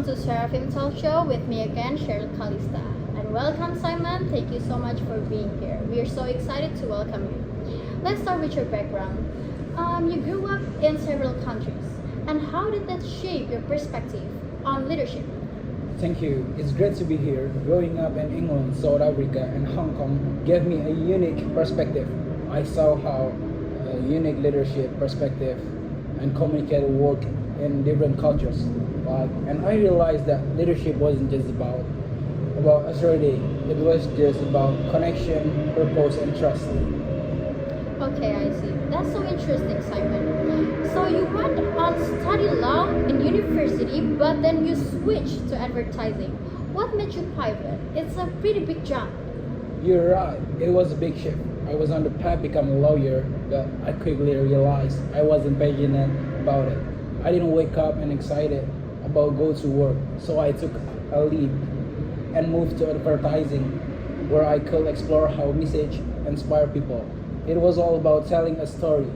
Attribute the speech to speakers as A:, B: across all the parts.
A: to Seraphim Talk Show with me again, Cheryl Calista. And welcome, Simon. Thank you so much for being here. We are so excited to welcome you. Let's start with your background. You grew up in several countries, and how did that shape your perspective on leadership?
B: Thank you. It's great to be here. Growing up in England, South Africa, and Hong Kong gave me a unique perspective. I saw how a unique leadership perspective and communicate work in different cultures. And I realized that leadership wasn't just about authority. It was just about connection, purpose, and trust.
A: Okay, I see. That's so interesting, Simon. So you went on study law in university, but then you switched to advertising. What made you pivot? It's a pretty big jump.
B: You're right. It was a big shift. I was on the path to become a lawyer, but I quickly realized I wasn't passionate about it. I didn't wake up and excited about go to work, so I took a leap and moved to advertising, where I could explore how message inspire people. It was all about telling a story,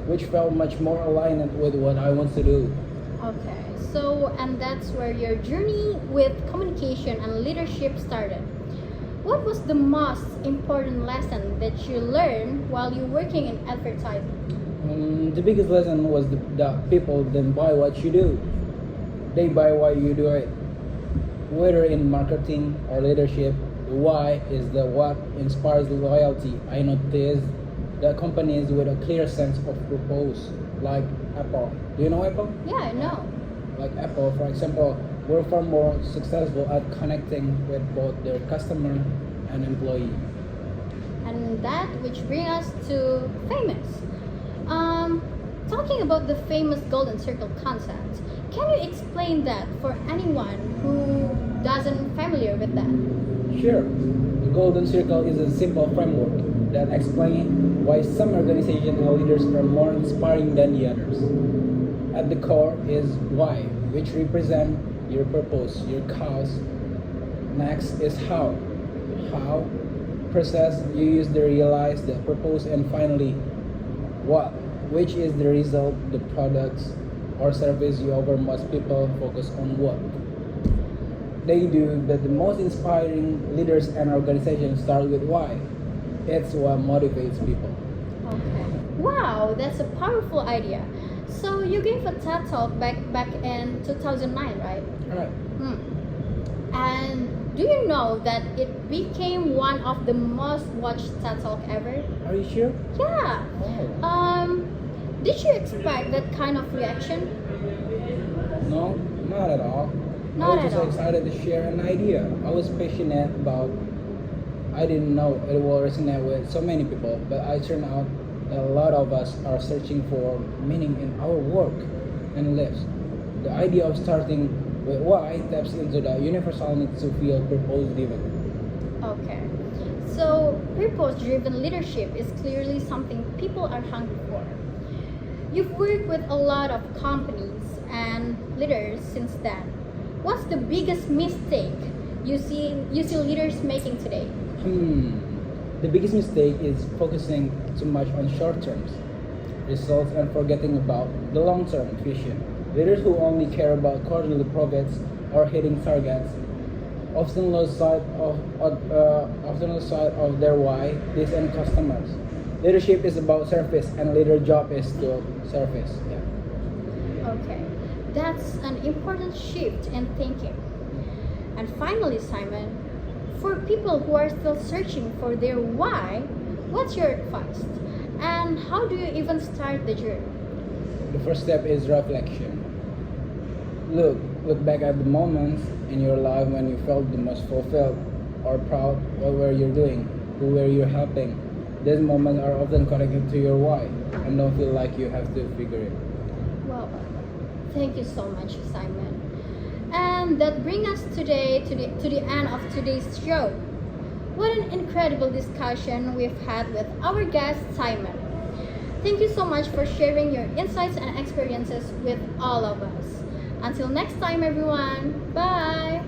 B: which felt much more aligned with what I want to do.
A: Okay, so and that's where your journey with communication and leadership started. What was the most important lesson that you learned while you working in advertising?
B: The biggest lesson was that people don't buy what you do, they buy why you do it. Whether in marketing or leadership, the why is the what inspires loyalty. I noticed that companies with a clear sense of purpose, like Apple. Do you know Apple?
A: Yeah, I know.
B: Like Apple, for example, were far more successful at connecting with both their customer and employee.
A: And that which brings us to famous. Talking about the famous golden circle concept, can you explain that for anyone who doesn't familiar with that?
B: Sure. The Golden Circle is a simple framework that explains why some organizations and leaders are more inspiring than the others. At the core is why, which represent your purpose, your cause. Next is how. How process you use to realize the purpose, and finally what, which is the result, the products or service you offer. Most people focus on what they do, but the most inspiring leaders and organizations start with why. It's what motivates people.
A: Okay. Wow, that's a powerful idea. So you gave a TED talk back in 2009, right?
B: Alright.
A: And do you know that it became one of the most watched TED talk ever?
B: Are you sure?
A: Yeah.
B: Oh.
A: Did you expect that kind of reaction?
B: No, not at all.
A: Not
B: I was
A: at
B: just
A: all.
B: excited to share an idea. I was passionate about. I didn't know it will resonate with so many people, but I turned out that a lot of us are searching for meaning in our work and lives. The idea of starting with why taps into the universal need to feel purpose-driven.
A: Okay. So purpose-driven leadership is clearly something people are hungry for. You've worked with a lot of companies and leaders since then. What's the biggest mistake you see leaders making today?
B: The biggest mistake is focusing too much on short-term results and forgetting about the long-term vision. Leaders who only care about quarterly profits or hitting targets often lose sight of their why, this and customers. Leadership is about service, and leader job is to service. Yeah.
A: Okay, that's an important shift in thinking. And finally, Simon, for people who are still searching for their why, what's your advice? And how do you even start the journey?
B: The first step is reflection. Look back at the moments in your life when you felt the most fulfilled or proud. What were you doing? Who were you helping? These moments are often connected to your why, and don't feel like you have to figure it.
A: Well, thank you so much, Simon. And that brings us today to the end of today's show. What an incredible discussion we've had with our guest, Simon. Thank you so much for sharing your insights and experiences with all of us. Until next time, everyone. Bye.